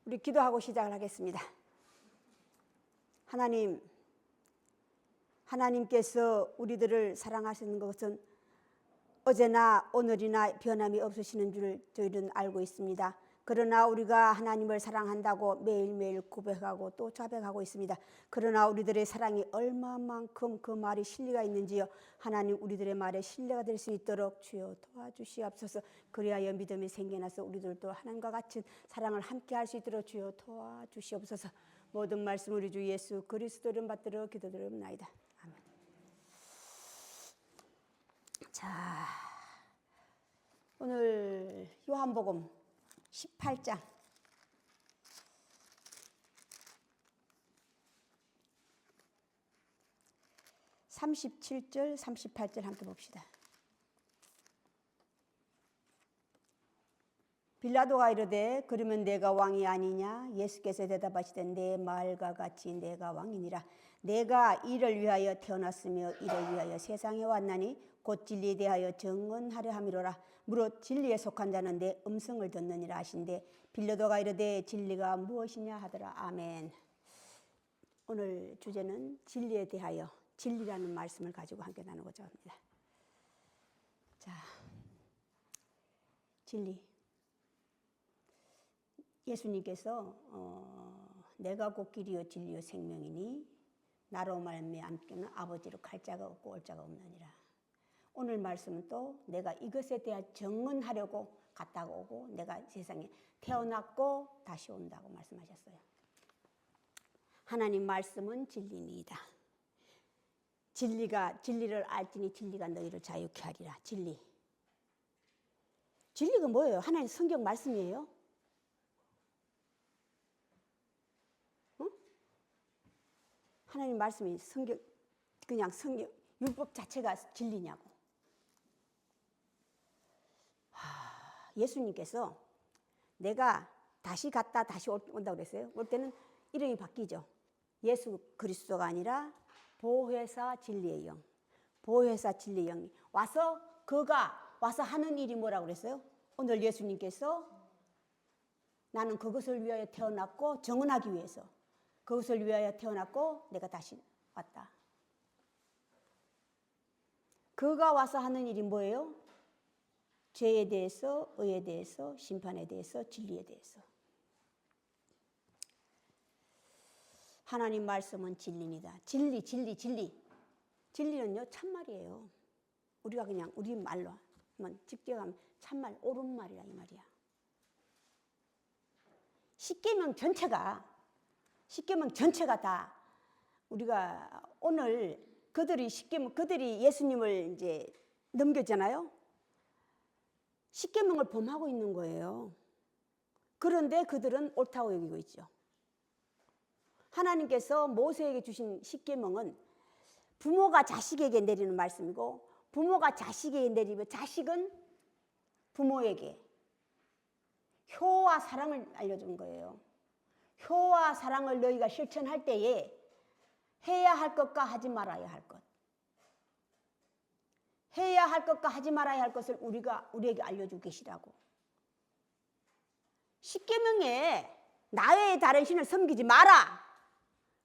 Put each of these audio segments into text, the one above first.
우리 기도하고 시작을 하겠습니다. 하나님께서 우리들을 사랑하시는 것은 어제나 오늘이나 변함이 없으시는 줄 저희는 알고 있습니다. 그러나 우리가 하나님을 사랑한다고 매일매일 고백하고 또 자백하고 있습니다. 그러나 우리들의 사랑이 얼마만큼 그 말이 신뢰가 있는지요. 하나님 우리들의 말에 신뢰가 될 수 있도록 주여 도와주시옵소서. 그리하여 믿음이 생겨나서 우리들도 하나님과 같은 사랑을 함께 할 수 있도록 주여 도와주시옵소서. 모든 말씀 우리 주 예수 그리스도 이름 받들어 기도드립나이다. 아멘. 자, 오늘 요한복음 18장 37절 38절 함께 봅시다. 빌라도가 이르되 그러면 내가 왕이 아니냐? 예수께서 대답하시되 내 말과 같이 내가 왕이니라. 내가 이를 위하여 태어났으며 이를 위하여 세상에 왔나니 곧 진리에 대하여 증언하려 함이로라. 무릇 진리에 속한 자는 내 음성을 듣느니라 하신대 빌라도가 이르되 진리가 무엇이냐 하더라. 아멘. 오늘 주제는 진리에 대하여 진리라는 말씀을 가지고 함께 나누고자 합니다. 자, 진리. 예수님께서 내가 곧 길이요 진리요 생명이니 나로 말미암기는 아버지로 갈 자가 없고 올 자가 없느니라. 오늘 말씀은 또 내가 이것에 대한 증언하려고 갔다가 오고 내가 세상에 태어났고 다시 온다고 말씀하셨어요. 하나님 말씀은 진리니이다. 진리를 알지니 진리가 너희를 자유케 하리라. 진리가 뭐예요? 하나님 성경 말씀이에요. 하나님 말씀이 성경 율법 자체가 진리냐고. 예수님께서 내가 다시 갔다 다시 온다고 그랬어요. 올 때는 이름이 바뀌죠. 예수 그리스도가 아니라 보혜사 진리의 영. 보혜사 진리의 영이 와서 그가 와서 하는 일이 뭐라고 그랬어요? 오늘 예수님께서 나는 그것을 위하여 태어났고 정언하기 위해서 그것을 위하여 태어났고 내가 다시 왔다. 그가 와서 하는 일이 뭐예요? 죄에 대해서, 의에 대해서, 심판에 대해서, 진리에 대해서. 하나님 말씀은 진리입니다. 진리. 진리는요 참말이에요. 우리가 그냥 우리 말로 하면 직접하면 참말, 옳은 말이라 이 말이야. 십계명 전체가 다 우리가 오늘 그들이 예수님을 이제 넘겼잖아요. 십계명을 범하고 있는 거예요. 그런데 그들은 옳다고 여기고 있죠. 하나님께서 모세에게 주신 십계명은 부모가 자식에게 내리는 말씀이고 부모가 자식에게 내리면 자식은 부모에게 효와 사랑을 알려준 거예요. 효와 사랑을 너희가 실천할 때에 해야 할 것과 하지 말아야 할 것. 해야 할 것과 하지 말아야 할 것을 우리에게 알려주고 계시라고. 십계명에 나 외에 다른 신을 섬기지 마라.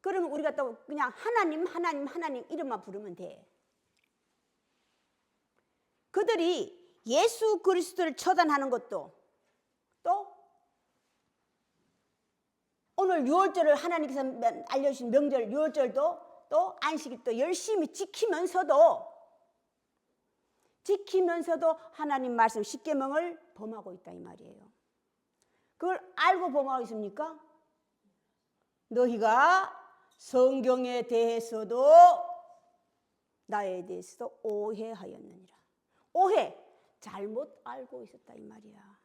그러면 우리가 또 그냥 하나님 이름만 부르면 돼. 그들이 예수 그리스도를 처단하는 것도 또 오늘 유월절을 하나님께서 알려주신 명절 유월절도 또 안식일 또 열심히 지키면서도 하나님 말씀 십계명을 범하고 있다 이 말이에요. 그걸 알고 범하고 있습니까? 너희가 성경에 대해서도 나에 대해서도 오해하였느니라. 오해, 잘못 알고 있었다 이 말이야.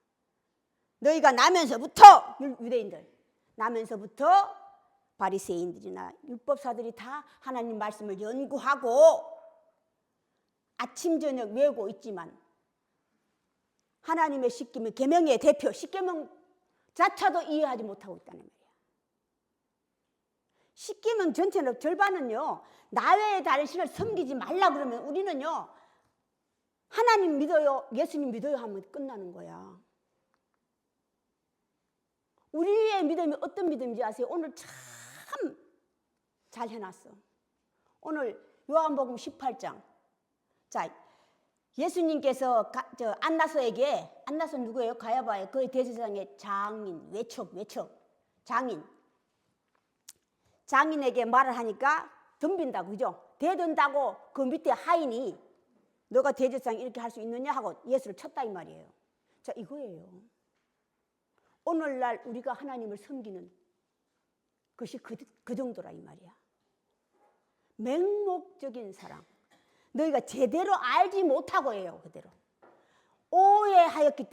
너희가 나면서부터 유대인들 나면서부터 바리새인들이나 율법사들이 다 하나님 말씀을 연구하고 아침 저녁 외우고 있지만 하나님의 십계명, 계명의 대표 십계명 자체도 이해하지 못하고 있다는 말이야. 십계명 전체는 절반은요 나 외에 다른 신을 섬기지 말라 그러면 우리는요 하나님 믿어요 예수님 믿어요 하면 끝나는 거야. 우리의 믿음이 어떤 믿음인지 아세요? 오늘 참 잘 해놨어. 오늘 요한복음 18장. 자, 예수님께서 안나서에게, 안나서 누구예요? 가야바의 그 대제사장의 장인, 외척 장인에게 말을 하니까 덤빈다고, 그죠? 대든다고 그 밑에 하인이 너가 대제사장 이렇게 할 수 있느냐 하고 예수를 쳤다 이 말이에요. 자, 이거예요. 오늘날 우리가 하나님을 섬기는 것이 그 정도라 이 말이야. 맹목적인 사랑. 너희가 제대로 알지 못하고 해요. 그대로 오해하였기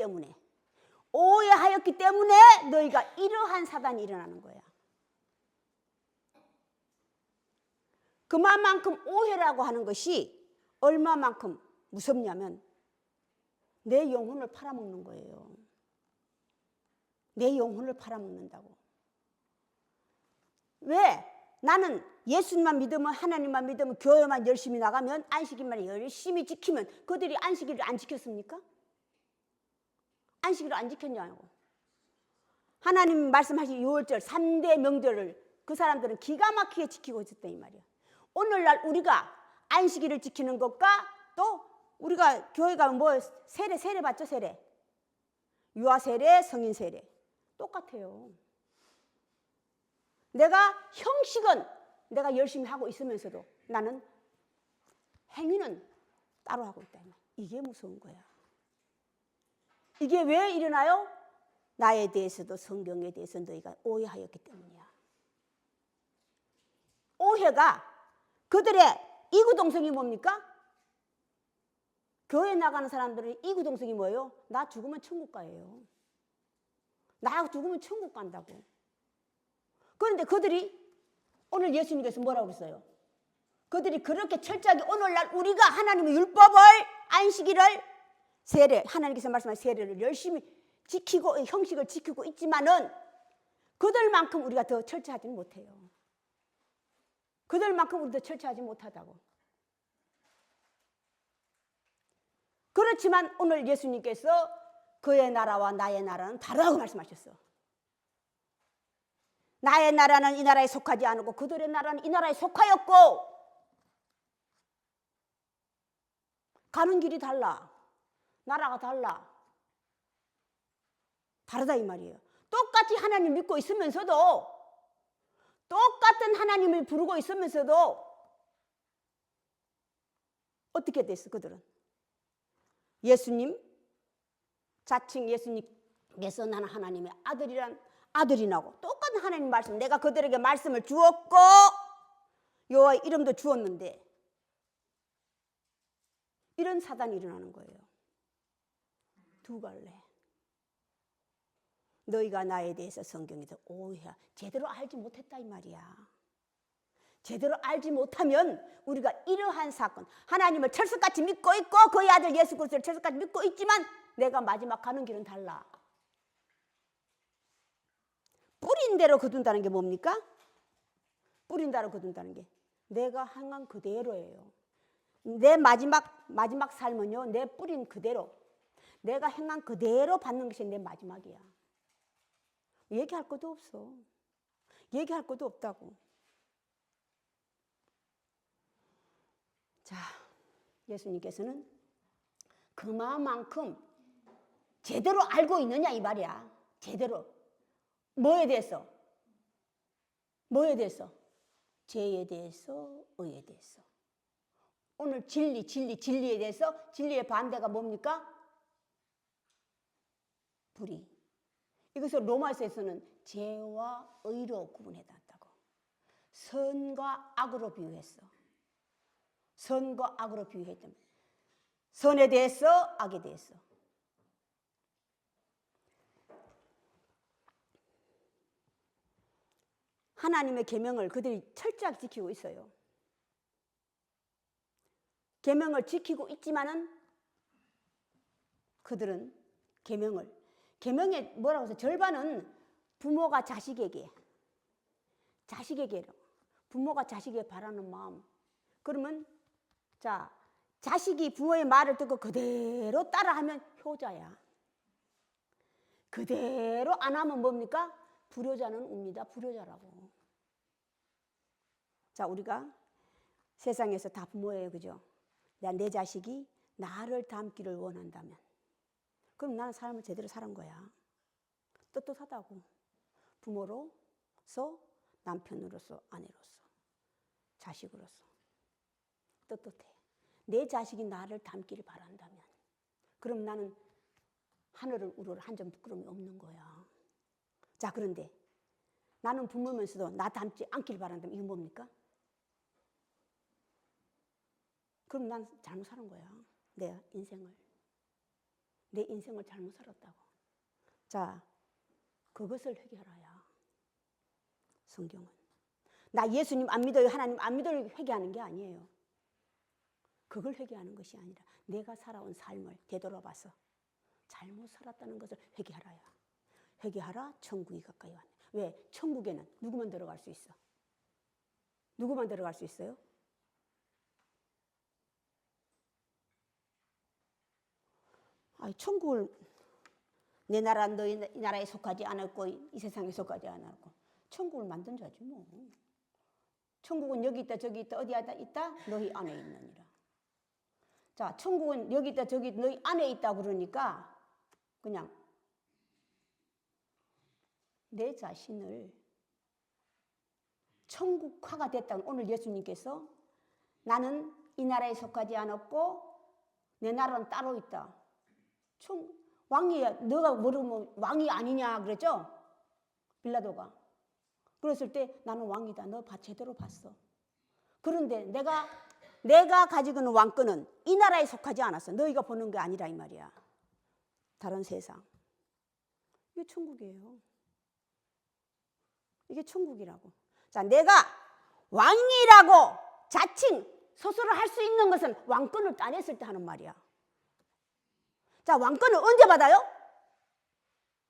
때문에 너희가 이러한 사단이 일어나는 거야. 그만큼 오해라고 하는 것이 얼마만큼 무섭냐면 내 영혼을 팔아먹는 거예요. 내 영혼을 팔아먹는다고. 왜? 나는 예수님만 믿으면, 하나님만 믿으면, 교회만 열심히 나가면, 안식일만 열심히 지키면 그들이 안식일을 안 지켰습니까? 안식일을 안 지켰냐고. 하나님 말씀하신 6월절 3대 명절을 그 사람들은 기가 막히게 지키고 있었다 이 말이야. 오늘날 우리가 안식일을 지키는 것과 또 우리가 교회 가면 뭐 세례 받죠? 세례. 유아 세례, 성인 세례 똑같아요. 내가 형식은 내가 열심히 하고 있으면서도 나는 행위는 따로 하고 있다. 이게 무서운 거야. 이게 왜 일어나요? 나에 대해서도 성경에 대해서 너희가 오해하였기 때문이야. 오해가 그들의 이구동성이 뭡니까? 교회 나가는 사람들은 이구동성이 뭐예요? 나 죽으면 천국 가예요. 나 죽으면 천국 간다고. 그런데 그들이 오늘 예수님께서 뭐라고 그랬어요? 그들이 그렇게 철저하게 오늘날 우리가 하나님의 율법을, 안식일을, 세례, 하나님께서 말씀하신 세례를 열심히 지키고 형식을 지키고 있지만은 그들만큼 우리가 더 철저하지는 못해요. 그들만큼 우리도 철저하지 못하다고. 그렇지만 오늘 예수님께서 그의 나라와 나의 나라는 다르다고 말씀하셨어. 나의 나라는 이 나라에 속하지 않고 그들의 나라는 이 나라에 속하였고 가는 길이 달라. 나라가 달라. 다르다 이 말이에요. 똑같이 하나님 믿고 있으면서도 똑같은 하나님을 부르고 있으면서도 어떻게 됐어 그들은? 예수님 자칭 예수님께서 나는 하나님의 아들이 나고 똑같은 하나님 말씀 내가 그들에게 말씀을 주었고 여호와의 이름도 주었는데 이런 사단이 일어나는 거예요. 두 갈래. 너희가 나에 대해서 성경에서 오해야 제대로 알지 못했다 이 말이야. 제대로 알지 못하면 우리가 이러한 사건 하나님을 철석같이 믿고 있고 그의 아들 예수 그리스도를 철석같이 믿고 있지만 내가 마지막 가는 길은 달라. 뿌린 대로 거둔다는 게 뭡니까? 뿌린 대로 거둔다는 게 내가 행한 그대로예요. 내 마지막 삶은요 내 뿌린 그대로 내가 행한 그대로 받는 것이 내 마지막이야. 얘기할 것도 없어. 얘기할 것도 없다고. 자, 예수님께서는 그만큼 제대로 알고 있느냐 이 말이야. 제대로. 뭐에 대해서? 뭐에 대해서? 죄에 대해서, 의에 대해서. 오늘 진리에 대해서 진리의 반대가 뭡니까? 불의. 이것을 로마서에서는 죄와 의로 구분해놨다고. 선과 악으로 비유했어. 선과 악으로 비유했다면 선에 대해서 악에 대해서. 하나님의 계명을 그들이 철저하게 지키고 있어요. 계명을 지키고 있지만은 그들은 계명에 뭐라고 해서 절반은 부모가 자식에게 부모가 자식에게 바라는 마음. 그러면 자 자식이 부모의 말을 듣고 그대로 따라하면 효자야. 그대로 안 하면 뭡니까? 불효자는 웁니다. 불효자라고. 자, 우리가 세상에서 다 부모예요. 그죠? 내 자식이 나를 닮기를 원한다면 그럼 나는 삶을 제대로 살은 거야. 떳떳하다고. 부모로서, 남편으로서, 아내로서, 자식으로서 떳떳해. 내 자식이 나를 닮기를 바란다면 그럼 나는 하늘을 우러러 한 점 부끄러움이 없는 거야. 자, 그런데 나는 부모면서도 나 닮지 않기를 바란다면 이건 뭡니까? 그럼 난 잘못 사는 거야. 내 인생을 잘못 살았다고. 자, 그것을 회개하라야. 성경은. 나 예수님 안 믿어요, 하나님 안 믿어요 회개하는 게 아니에요. 그걸 회개하는 것이 아니라 내가 살아온 삶을 되돌아봐서 잘못 살았다는 것을 회개하라야. 회개하라, 천국이 가까이 왔네. 왜? 천국에는 누구만 들어갈 수 있어? 누구만 들어갈 수 있어요? 천국을 내 나라 너희 나라에 속하지 않았고 이 세상에 속하지 않았고 천국을 만든 자지 뭐. 천국은 여기 있다 저기 있다 어디 있다 너희 안에 있느니라. 자, 천국은 여기 있다 저기 너희 안에 있다 그러니까 그냥 내 자신을 천국화가 됐다는 오늘 예수님께서 나는 이 나라에 속하지 않았고 내 나라는 따로 있다. 왕이야. 너가 모르면 왕이 아니냐 그랬죠? 빌라도가. 그랬을 때 나는 왕이다. 너 제대로 봤어. 그런데 내가 가지고 있는 왕권은 이 나라에 속하지 않았어. 너희가 보는 게 아니라 이 말이야. 다른 세상. 이게 천국이에요. 이게 천국이라고. 자, 내가 왕이라고 자칭 스스로 할 수 있는 것은 왕권을 따냈을 때 하는 말이야. 자, 왕권을 언제 받아요?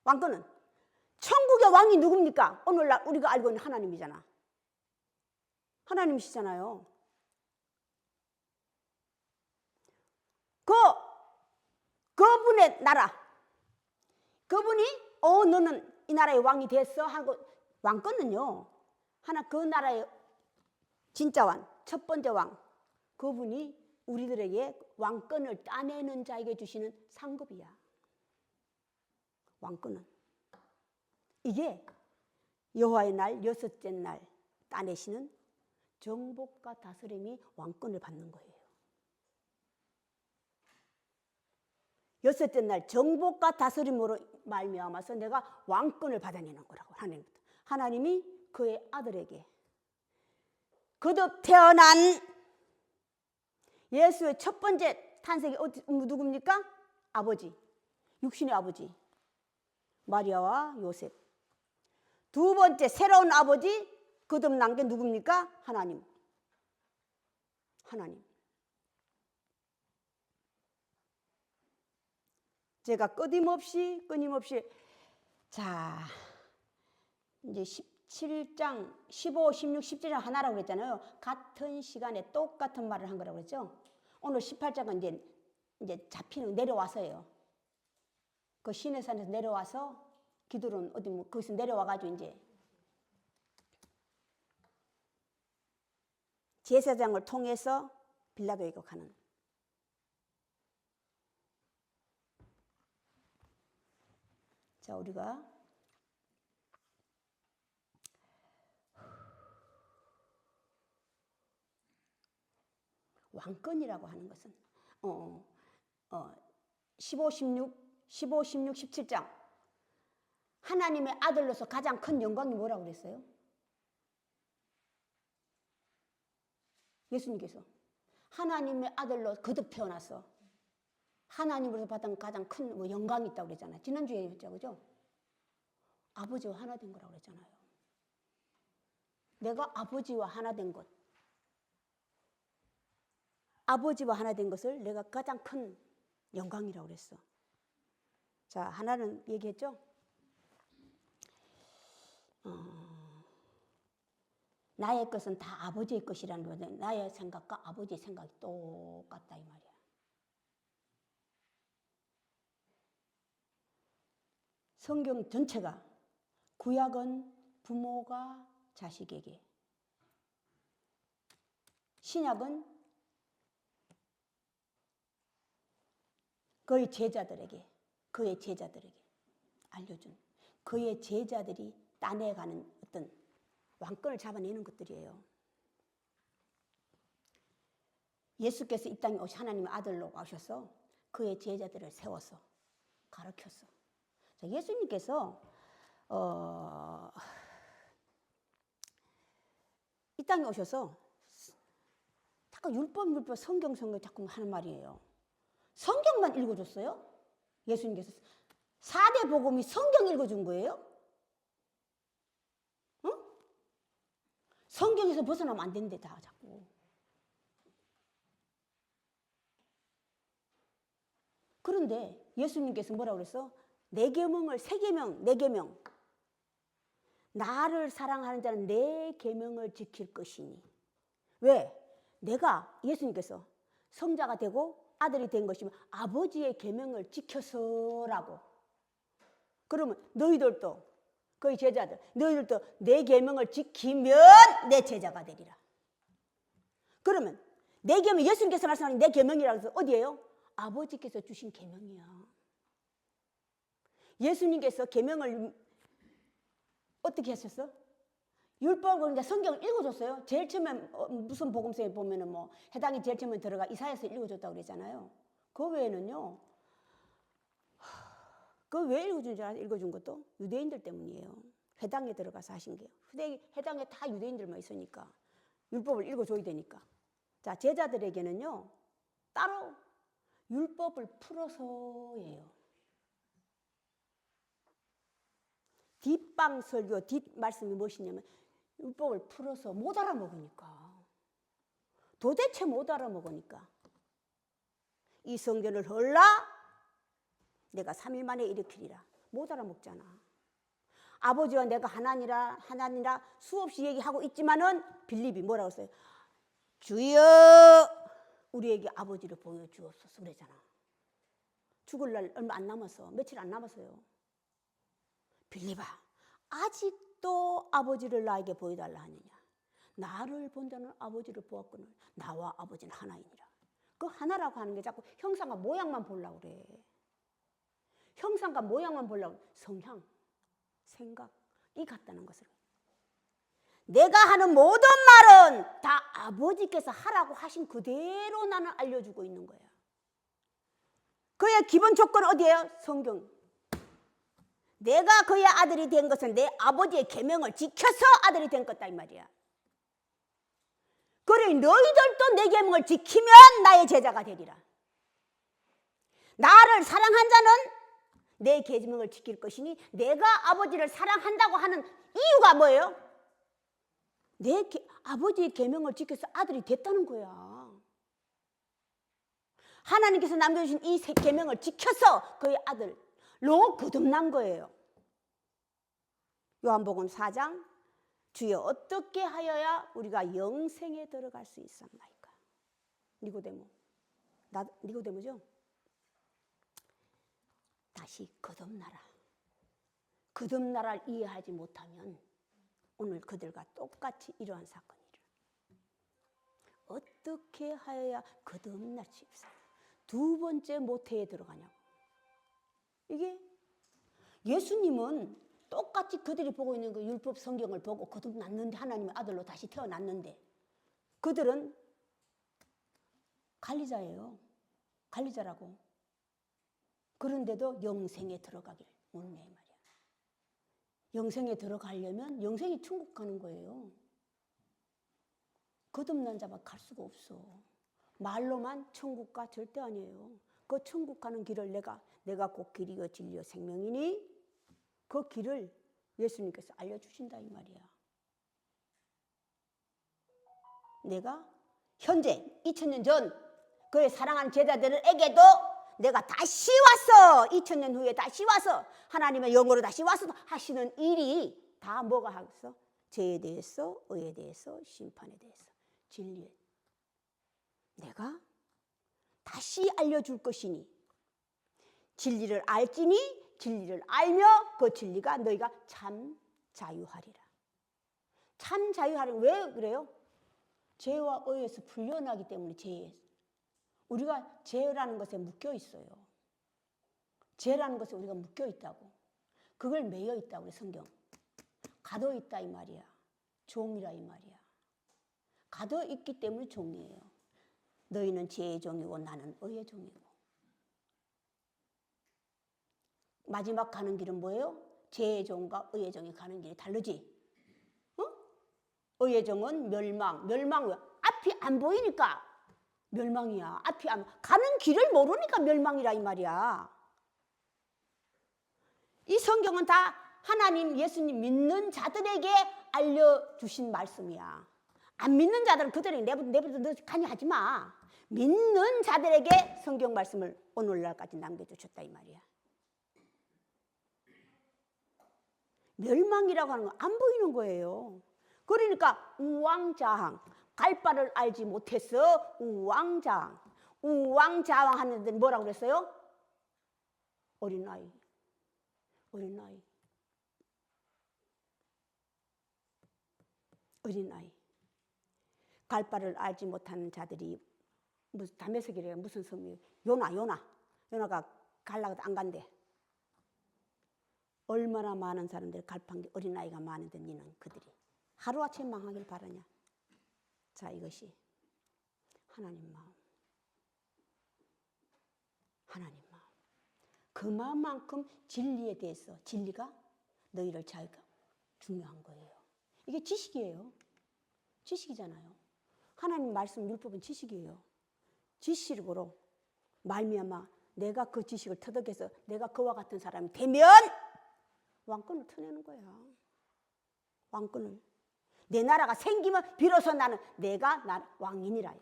왕권은 천국의 왕이 누굽니까? 오늘날 우리가 알고 있는 하나님이잖아. 하나님이시잖아요. 그분의 나라. 그분이 너는 이 나라의 왕이 됐어 하고 왕권은요. 그 나라의 진짜 왕, 첫 번째 왕. 그분이 우리들에게 왕권을 따내는 자에게 주시는 상급이야. 왕권은. 이게 여호와의 날 여섯째 날 따내시는 정복과 다스림이 왕권을 받는 거예요. 여섯째 날 정복과 다스림으로 말미암아서 내가 왕권을 받아내는 거라고. 하나님이 그의 아들에게 거듭 태어난 예수의 첫 번째 탄생이 누굽니까? 아버지, 육신의 아버지 마리아와 요셉. 두 번째 새로운 아버지 거듭난 게 누굽니까? 하나님. 제가 끊임없이 자 이제 17장 15, 16, 17장 하나라고 그랬잖아요. 같은 시간에 똑같은 말을 한 거라고 그랬죠. 오늘 18장은 이제 잡히는 내려와서예요. 그 시내산에서 내려와서 기도는 어디 거기서 내려와가지고 이제 제사장을 통해서 빌라도에게 가는. 자, 우리가 왕권이라고 하는 것은 15, 16, 17장 하나님의 아들로서 가장 큰 영광이 뭐라고 그랬어요? 예수님께서 하나님의 아들로 거듭 태어나서 하나님으로서 받은 가장 큰 영광이 있다고 그랬잖아요. 지난주에 했죠, 그죠? 아버지와 하나 된 거라고 그랬잖아요. 내가 아버지와 하나 된 것, 아버지와 하나 된 것을 내가 가장 큰 영광이라고 그랬어. 자, 하나는 얘기했죠? 나의 것은 다 아버지의 것이라는 거죠. 나의 생각과 아버지의 생각이 똑같다 이 말이야. 성경 전체가 구약은 부모가 자식에게, 신약은 그의 제자들에게 알려준, 그의 제자들이 따내가는 어떤 왕권을 잡아내는 것들이에요. 예수께서 이 땅에 오신 하나님의 아들로 오셔서 그의 제자들을 세워서 가르쳤어. 자, 예수님께서 이 땅에 오셔서 자꾸 율법 성경 자꾸 하는 말이에요. 성경만 읽어줬어요? 예수님께서 4대 복음이 성경 읽어준 거예요? 응? 성경에서 벗어나면 안 된대 다 자꾸. 그런데 예수님께서 뭐라고 그랬어? 네 계명을, 세 계명, 네 계명. 나를 사랑하는 자는 내 계명을 지킬 것이니. 왜? 내가 예수님께서 성자가 되고 아들이 된 것이면 아버지의 계명을 지켜서라고. 그러면 너희들도, 그의 제자들, 너희들도 내 계명을 지키면 내 제자가 되리라. 그러면 내 계명, 예수님께서 말씀하신 내 계명이라고 해서 어디예요? 아버지께서 주신 계명이야. 예수님께서 계명을 어떻게 하셨어? 율법을 이제 성경을 읽어줬어요. 제일 처음에 무슨 복음서에 보면은 뭐 해당이 제일 처음에 들어가 이사야서 읽어줬다고 그랬잖아요. 그 외에는요. 그 왜 읽어준 줄 알아요? 읽어준 것도 유대인들 때문이에요. 회당에 들어가서 하신 게요. 회당에 다 유대인들만 있으니까 율법을 읽어줘야 되니까. 자, 제자들에게는요. 따로 율법을 풀어서예요. 뒷방 설교, 뒷말씀이 무엇이냐면 율법을 풀어서 못 알아먹으니까. 도대체 못 알아먹으니까. 이 성전을 헐라 내가 3일 만에 일으키리라. 못 알아먹잖아. 아버지와 내가 하나니라 수없이 얘기하고 있지만은 빌립이 뭐라고 했어요? 주여 우리에게 아버지를 보여주옵소서 그랬잖아. 죽을 날 얼마 안 남았어. 며칠 안 남았어요. 빌립아, 아직도 아버지를 나에게 보여달라 하느냐? 나를 본 자는 아버지를 보았거늘 나와 아버지는 하나이니라. 그 하나라고 하는 게 자꾸 형상과 모양만 보려고 그래. 형상과 모양만 보려고 성향, 생각이 같다는 것을. 내가 하는 모든 말은 다 아버지께서 하라고 하신 그대로 나는 알려주고 있는 거야. 그의 기본 조건은 어디예요? 성경. 내가 그의 아들이 된 것은 내 아버지의 계명을 지켜서 아들이 된 것다 이 말이야. 그래 너희들도 내 계명을 지키면 나의 제자가 되리라. 나를 사랑한 자는 내 계명을 지킬 것이니 내가 아버지를 사랑한다고 하는 이유가 뭐예요? 아버지의 계명을 지켜서 아들이 됐다는 거야. 하나님께서 남겨주신 이 계명을 지켜서 그의 아들로 거듭난 거예요. 요한복음 4장 주여 어떻게 하여야 우리가 영생에 들어갈 수 있었나이까? 니고데모죠? 다시 거듭나라. 거듭나라를 이해하지 못하면 오늘 그들과 똑같이 이러한 사건이라. 어떻게 하여야 거듭날 수 있어? 두 번째 모태에 들어가냐고. 이게 예수님은 똑같이 그들이 보고 있는 그 율법 성경을 보고 거듭났는데 하나님의 아들로 다시 태어났는데 그들은 관리자예요. 관리자라고. 그런데도 영생에 들어가길 원해 말이야. 영생에 들어가려면 영생이 천국 가는 거예요. 거듭난 자만 갈 수가 없어. 말로만 천국 가 절대 아니에요. 그 천국 가는 길을 내가 곧 길이요 진리요 생명이니 그 길을 예수님께서 알려주신다 이 말이야. 내가 현재 2000년 전 그의 사랑하는 제자들에게도 내가 다시 와서 2000년 후에 다시 와서 하나님의 영으로 다시 와서 하시는 일이 다 뭐가 하겠어? 죄에 대해서, 의에 대해서, 심판에 대해서, 진리에 내가 다시 알려줄 것이니 진리를 알지니 진리를 알며 그 진리가 너희가 참 자유하리라. 참 자유하리라. 왜 그래요? 죄와 의에서 풀려나기 때문에 죄에. 우리가 죄라는 것에 묶여 있어요. 죄라는 것에 우리가 묶여 있다고. 그걸 매여 있다고 성경. 가둬 있다 이 말이야. 종이라 이 말이야. 가둬 있기 때문에 종이에요. 너희는 죄의 종이고 나는 의의 종이고. 마지막 가는 길은 뭐예요? 죄의 종과 의의 종이 가는 길이 다르지. 의의 종은 멸망. 멸망 왜? 앞이 안 보이니까 멸망이야. 앞이 안 가는 길을 모르니까 멸망이라 이 말이야. 이 성경은 다 하나님 예수님 믿는 자들에게 알려주신 말씀이야. 안 믿는 자들은 그들에게 내버려 너 간이 하지 마. 믿는 자들에게 성경 말씀을 오늘날까지 남겨주셨다 이 말이야. 멸망이라고 하는 건 안 보이는 거예요. 그러니까 우왕좌왕. 갈 바를 알지 못해서 우왕좌왕. 우왕좌왕 하는데 뭐라고 그랬어요? 어린아이. 어린아이. 어린아이. 갈 바를 알지 못하는 자들이 무슨 다메섹이래요. 무슨 섬이에요? 요나가 갈라고 안 간대. 얼마나 많은 사람들이 갈판 게 어린아이가 많은데 니는 그들이 하루아침에 망하길 바라냐. 자, 이것이 하나님 마음. 하나님 마음. 그 마음만큼 진리에 대해서 진리가 너희를 자유가 중요한 거예요. 이게 지식이에요. 지식이잖아요. 하나님 말씀 율법은 지식이에요. 지식으로 말미암아 내가 그 지식을 터득해서 내가 그와 같은 사람이 되면 왕권을 터내는 거야. 왕권을. 내 나라가 생기면 비로소 나는 내가 왕인이라.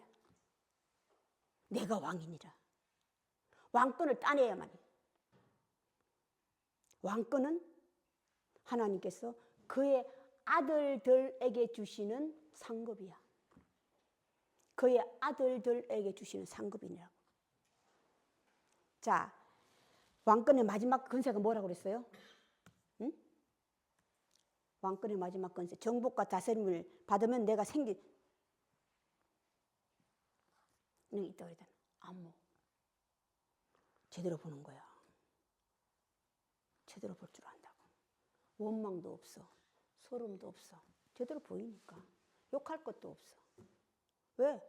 내가 왕인이라. 왕권을 따내야만 해. 왕권은 하나님께서 그의 아들들에게 주시는 상급이야. 그의 아들들에게 주시는 상급이라고. 자, 왕권의 마지막 권세가 뭐라고 그랬어요? 응? 왕권의 마지막 권세. 정복과 다스림을 받으면 내가 생긴 능이 있다고 그랬잖아. 안목. 제대로 보는 거야. 제대로 볼 줄 안다고. 원망도 없어. 소름도 없어. 제대로 보이니까. 욕할 것도 없어. 왜?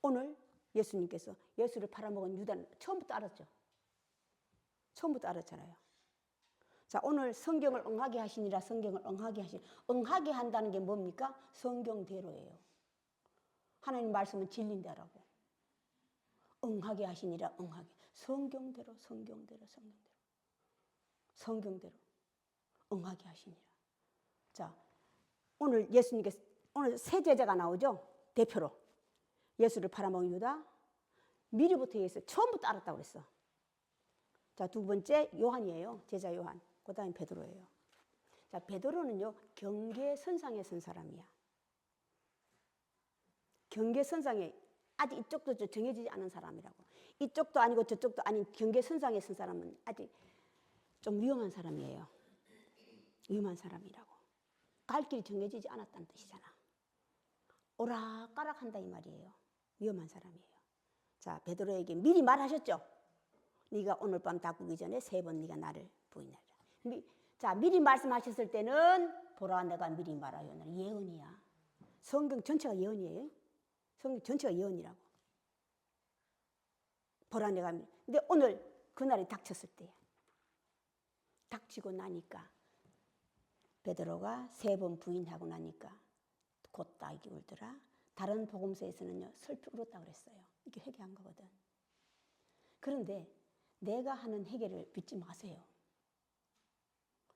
오늘 예수님께서 예수를 팔아먹은 유다는 처음부터 알았죠. 처음부터 알았잖아요. 자, 오늘 성경을 응하게 하시니라. 성경을 응하게 하시니. 응하게 한다는 게 뭡니까? 성경대로예요. 하나님 말씀은 진리인데라고. 응하게 하시니라. 응하게. 성경대로. 성경대로 응하게 하시니라. 자, 오늘 예수님께서 오늘 세 제자가 나오죠. 대표로 예수를 팔아먹은 유다. 미리부터 얘기했어요. 처음부터 알았다고 그랬어. 자, 두 번째 요한이에요. 제자 요한. 그 다음에 베드로예요. 자, 베드로는요 경계선상에 선 사람이야. 경계선상에 아직 이쪽도 정해지지 않은 사람이라고. 이쪽도 아니고 저쪽도 아닌 경계선상에 선 사람은 아직 좀 위험한 사람이에요. 위험한 사람이라고. 갈 길이 정해지지 않았다는 뜻이잖아. 오락가락한다 이 말이에요. 위험한 사람이에요. 자, 베드로에게 미리 말하셨죠. 네가 오늘 밤 닭구기 전에 3번 네가 나를 부인하라. 자, 미리 말씀하셨을 때는 보라 내가 미리 말하여. 예언이야. 성경 전체가 예언이에요. 성경 전체가 예언이라고. 보라 내가 미리. 근데 오늘 그날이 닥쳤을 때야. 닥치고 나니까 베드로가 3번 부인하고 나니까 곧 딸기 울더라. 다른 복음서에서는요 슬피 울었다고 그랬어요. 이게 회개한 거거든. 그런데 내가 하는 회개를 믿지 마세요.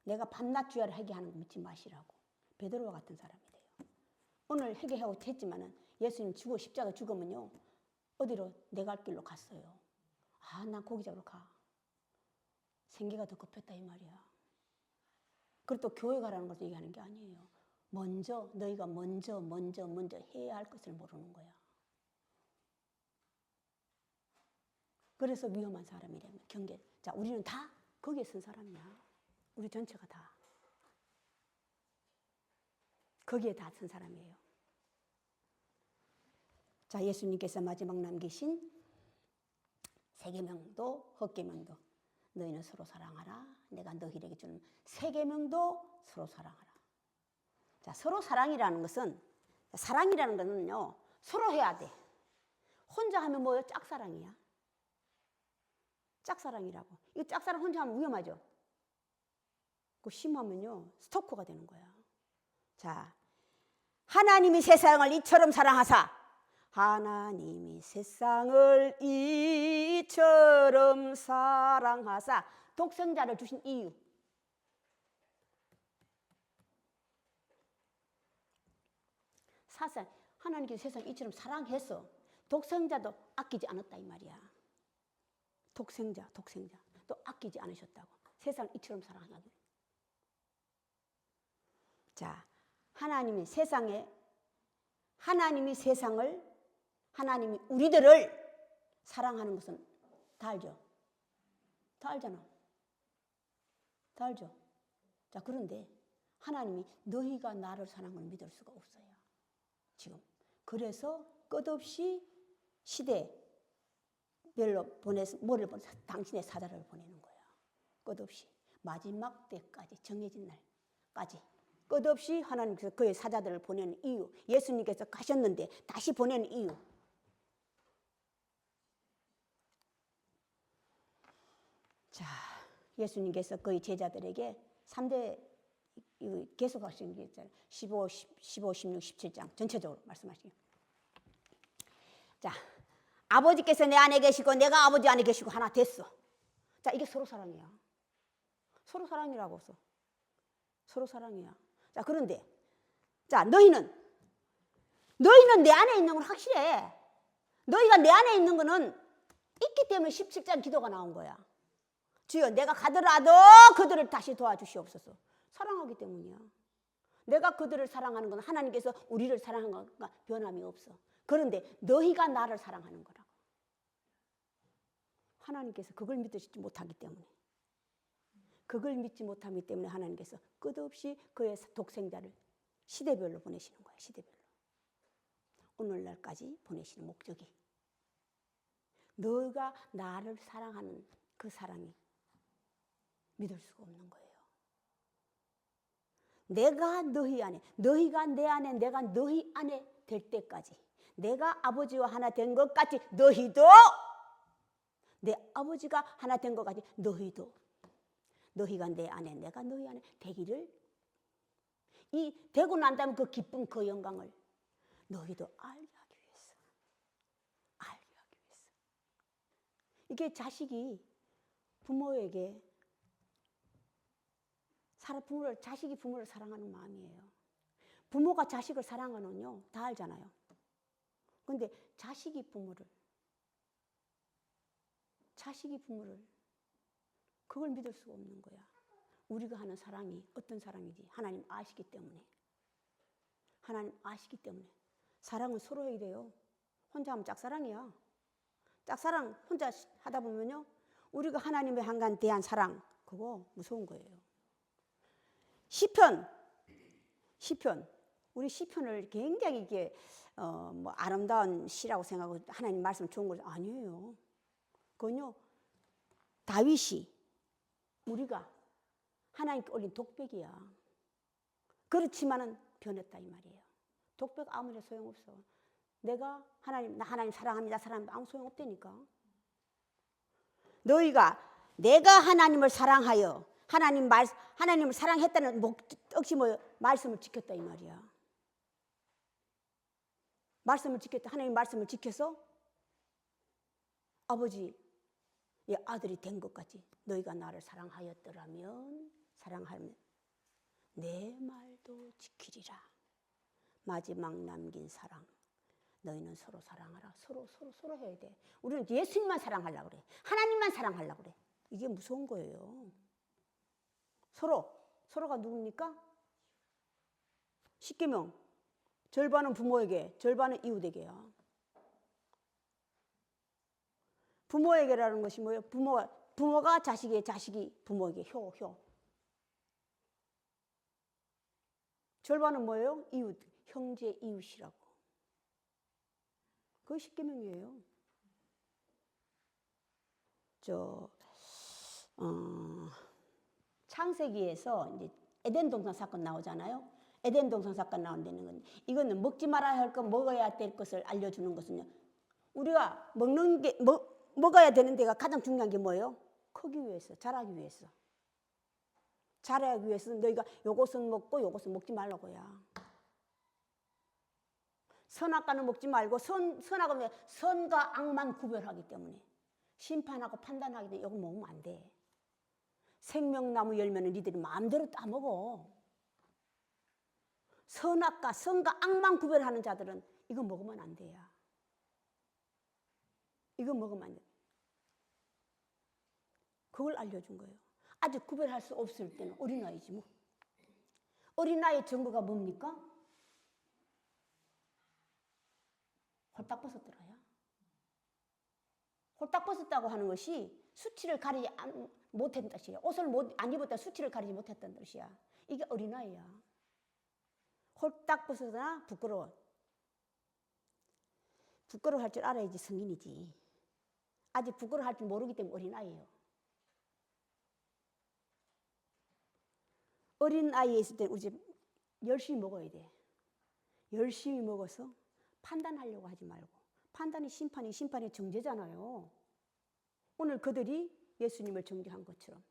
내가 밤낮 주야를 회개하는 거 믿지 마시라고. 베드로와 같은 사람이 돼요. 오늘 회개하고 했지만은 예수님 죽어 십자가 죽으면요 어디로 내 갈 길로 갔어요. 아, 난 고기 잡으러 가. 생기가 더 급했다 이 말이야. 그리고 또 교회 가라는 것을 얘기하는 게 아니에요. 먼저 너희가 먼저 해야 할 것을 모르는 거야. 그래서 위험한 사람이라면 경계. 자, 우리는 다 거기에 선 사람이야. 우리 전체가 다. 거기에 다 선 사람이에요. 자, 예수님께서 마지막 남기신 세 계명도 헛계명도 너희는 서로 사랑하라. 내가 너희에게 주는 세 계명도 서로 사랑하라. 자, 서로 사랑이라는 것은 사랑이라는 것은요 서로 해야 돼. 혼자 하면 뭐예요? 짝사랑이야. 짝사랑이라고. 이거 짝사랑 혼자 하면 위험하죠. 그 심하면요 스토커가 되는 거야. 자, 하나님이 세상을 이처럼 사랑하사 하나님이 세상을 이처럼 사랑하사 독생자를 주신 이유. 사실 하나님께서 세상을 이처럼 사랑해서 독생자도 아끼지 않았다 이 말이야. 독생자 또 아끼지 않으셨다고. 세상을 이처럼 사랑하기. 자, 하나님이 우리들을 사랑하는 것은 다 알죠? 다 알잖아. 다 알죠? 자, 그런데 하나님이 너희가 나를 사랑을 믿을 수가 없어요. 지금. 그래서 끝없이 시대별로 뭐를 당신의 사자를 보내는 거야. 끝없이. 마지막 때까지 정해진 날까지. 끝없이 하나님께서 그의 사자들을 보내는 이유. 예수님께서 가셨는데 다시 보내는 이유. 자, 예수님께서 그의 제자들에게 3대 계속 하시는 게 있잖아요. 15, 16, 17장 전체적으로 말씀하시죠. 자, 아버지께서 내 안에 계시고 내가 아버지 안에 계시고 하나 됐어. 자, 이게 서로 사랑이야. 서로 사랑이라고 써. 서로 사랑이야. 자, 그런데 자, 너희는 내 안에 있는 건 확실해. 너희가 내 안에 있는 거는 있기 때문에 17장 기도가 나온 거야. 주여 내가 가더라도 그들을 다시 도와주시옵소서. 사랑하기 때문이야. 내가 그들을 사랑하는 건 하나님께서 우리를 사랑하는 것과 변함이 없어. 그런데 너희가 나를 사랑하는 거라고. 하나님께서 그걸 믿지 못하기 때문에. 그걸 믿지 못하기 때문에 하나님께서 끝없이 그의 독생자를 시대별로 보내시는 거예요. 시대별로. 오늘날까지 보내시는 목적이. 너가 나를 사랑하는 그 사랑이 믿을 수가 없는 거예요. 내가 너희 안에, 너희가 내 안에, 내가 너희 안에 될 때까지 내가 아버지와 하나 된 것 같이 너희도 내 아버지가 하나 된 것 같이 너희도 너희가 내 안에 내가 너희 안에 되기를 이 되고 난 다음에 그 기쁨 그 영광을 너희도 알게 하기 위해서 이게 자식이 부모에게 자식이 부모를 사랑하는 마음이에요. 부모가 자식을 사랑하는요 다 알잖아요. 그런데 자식이 부모를 그걸 믿을 수가 없는 거야. 우리가 하는 사랑이 어떤 사랑인지 하나님 아시기 때문에 사랑은 서로 해야 돼요. 혼자 하면 짝사랑이야. 짝사랑 혼자 하다 보면요 우리가 하나님의 한간 대한 사랑 그거 무서운 거예요. 시편 우리 시편을 굉장히 이게 뭐 아름다운 시라고 생각하고 하나님 말씀 좋은 거 아니에요. 그건요 다윗이 우리가 하나님께 올린 독백이야. 그렇지만은 변했다 이 말이에요. 독백 아무리 소용없어. 내가 하나님 사랑합니다 아무 소용없다니까. 너희가 내가 하나님을 사랑하여 하나님을 사랑했다는 뜻이 뭐예요? 말씀을 지켰다 이 말이야. 말씀을 지켰다. 하나님 말씀을 지켜서 아버지의 아들이 된 것 같이 너희가 나를 사랑하였더라면 내 말도 지키리라. 마지막 남긴 사랑. 너희는 서로 사랑하라. 서로 해야 돼. 우리는 예수님만 사랑하려고 그래. 하나님만 사랑하려고 그래. 이게 무서운 거예요. 서로가 누굽니까? 십계명 절반은 부모에게 절반은 이웃에게야. 부모에게라는 것이 뭐예요? 부모가 자식에게 자식이 부모에게 효 절반은 뭐예요? 이웃, 형제 이웃이라고. 그게 십계명이에요. 창세기에서 이제 에덴 동산 사건 나오잖아요. 에덴 동산 사건 나온다는 건 이거는 먹지 말아야 할 것, 먹어야 될 것을 알려주는 것은요. 우리가 먹는 게 먹어야 되는 데가 가장 중요한 게 뭐예요? 크기 위해서, 자라기 위해서. 자라기 위해서 너희가 요것은 먹고 요것은 먹지 말라고야. 선악과는 먹지 말고 선악은 선과 악만 구별하기 때문에 심판하고 판단하기 때문에 이거 먹으면 안 돼. 생명나무 열매는 니들이 마음대로 따먹어. 선악과 선과 악만 구별하는 자들은 이거 먹으면 안 돼요. 이거 먹으면 안 돼. 그걸 알려준 거예요. 아직 구별할 수 없을 때는 어린아이지 뭐. 어린아이의 증거가 뭡니까? 홀딱 벗었더라야. 홀딱 벗었다고 하는 것이 수치를 가리지 못했다는 뜻이야. 옷을 안 입었다 수치를 가리지 못했다는 뜻이야. 이게 어린아이야. 홀딱 벗어나 부끄러워. 부끄러워할 줄 알아야지 성인이지. 아직 부끄러워할 줄 모르기 때문에 어린아이예요. 어린아이에 있을 때 우리 집 열심히 먹어야 돼. 열심히 먹어서 판단하려고 하지 말고. 판단이 심판이 정죄잖아요. 오늘 그들이 예수님을 정죄한 것처럼.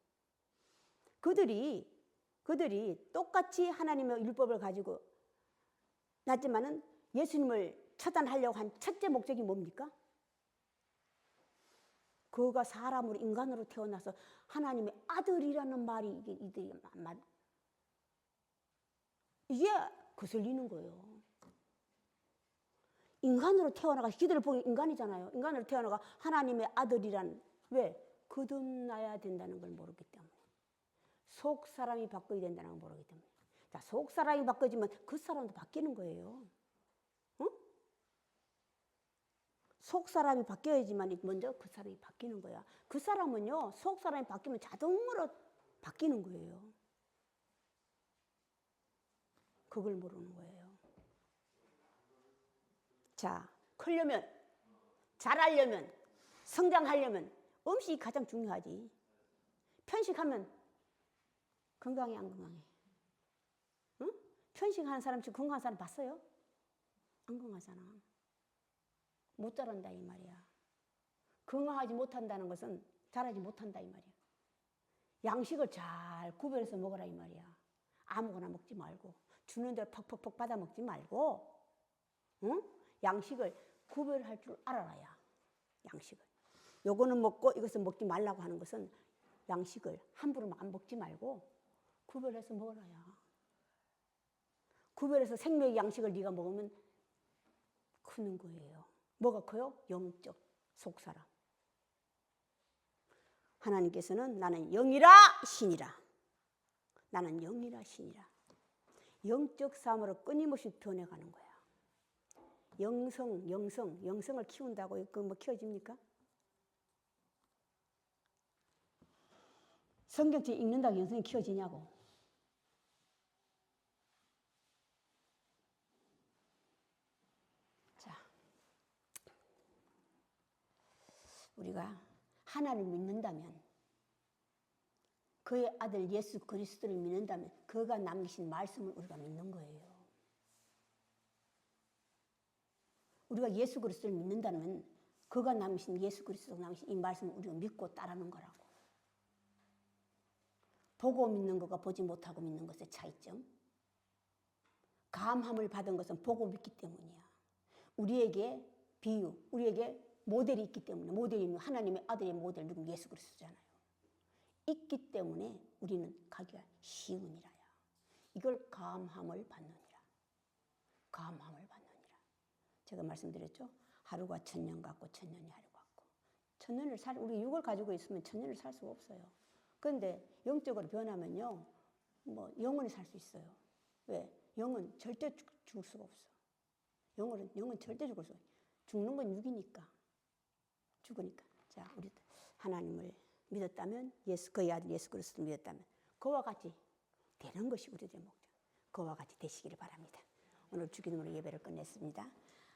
그들이 똑같이 하나님의 율법을 가지고 났지만은 예수님을 처단하려고 한 첫째 목적이 뭡니까? 그가 사람으로 인간으로 태어나서 하나님의 아들이라는 말이 이들이 이게 거슬리는 거예요. 인간으로 태어나가 기들을 보기 인간이잖아요. 인간으로 태어나가 하나님의 아들이란 왜? 거듭나야 된다는 걸 모르기 때문에. 속 사람이 바뀌어야 된다는 걸 모르기 때문에. 자, 속 사람이 바뀌어지면 그 사람도 바뀌는 거예요. 응? 속 사람이 바뀌어야지만 먼저 그 사람이 바뀌는 거야. 그 사람은요, 속 사람이 바뀌면 자동으로 바뀌는 거예요. 그걸 모르는 거예요. 자, 크려면, 잘하려면, 성장하려면 음식이 가장 중요하지. 편식하면 건강해 안 건강해? 응? 편식하는 사람 지금 건강한 사람 봤어요? 안 건강하잖아. 못 자란다 이 말이야. 건강하지 못한다는 것은 자라지 못한다 이 말이야. 양식을 잘 구별해서 먹어라 이 말이야. 아무거나 먹지 말고 주는 대로 퍽퍽퍽 받아 먹지 말고, 응? 양식을 구별할 줄 알아라야. 양식을. 요거는 먹고 이것은 먹지 말라고 하는 것은 양식을 함부로 안 먹지 말고 구별해서 먹어라야. 구별해서 생명의 양식을 네가 먹으면 크는 거예요. 뭐가 커요? 영적 속사람. 하나님께서는 나는 영이라 신이라. 나는 영이라 신이라. 영적 삶으로 끊임없이 변해가는 거야. 영성을 키운다고 그 뭐 키워집니까? 성경책 읽는다고 영성이 키워지냐고. 자, 우리가 하나님을 믿는다면, 그의 아들 예수 그리스도를 믿는다면 그가 남기신 말씀을 우리가 믿는 거예요. 우리가 예수 그리스도를 믿는다면 그가 남기신 예수 그리스도가 남기신 이 말씀을 우리가 믿고 따르는 거라고. 보고 믿는 것과 보지 못하고 믿는 것의 차이점. 감함을 받은 것은 보고 믿기 때문이야. 우리에게 비유, 우리에게 모델이 있기 때문에, 모델이 하나님의 아들의 모델 누군 예수 그리스도잖아요. 있기 때문에 우리는 가기가 쉬우니라야. 이걸 감함을 받느니라. 감함을 받느니라. 제가 말씀드렸죠. 하루가 천년 같고 천년이 하루 같고. 천년을 우리 육을 가지고 있으면 천년을 살 수가 없어요. 그런데 영적으로 변하면요, 뭐 영원히 살 수 있어요. 왜? 영은 절대 죽을 수가 없어. 영은 절대 죽을 수 없어. 죽는 건 육이니까. 죽으니까. 자, 우리 하나님을 믿었다면, 그의 아들 예수 그리스도를 믿었다면 그와 같이 되는 것이 우리들의 목적. 그와 같이 되시기를 바랍니다. 오늘 주기도문으로 예배를 끝냈습니다.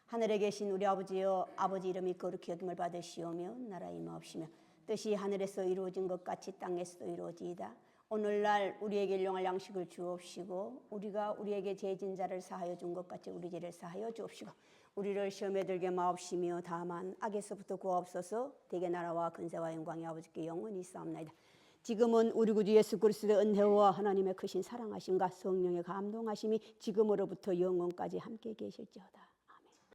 하늘에 계신 우리 아버지여, 아버지 이름이 거룩히 여김을 받으시오며 나라의 임하옵시며 뜻이 하늘에서 이루어진 것 같이 땅에서도 이루어지이다. 오늘날 우리에게 일용할 양식을 주옵시고 우리가 우리에게 죄진 자를 사하여 준 것 같이 우리 죄를 사하여 주옵시고 우리를 시험에 들게 마옵시며 다만 악에서부터 구하옵소서. 대개 나라와 근세와 영광이 아버지께 영원히 있사옵나이다. 지금은 우리 구주 예수 그리스도의 은혜와 하나님의 크신 사랑하심과 성령의 감동하심이 지금으로부터 영원까지 함께 계실지어다.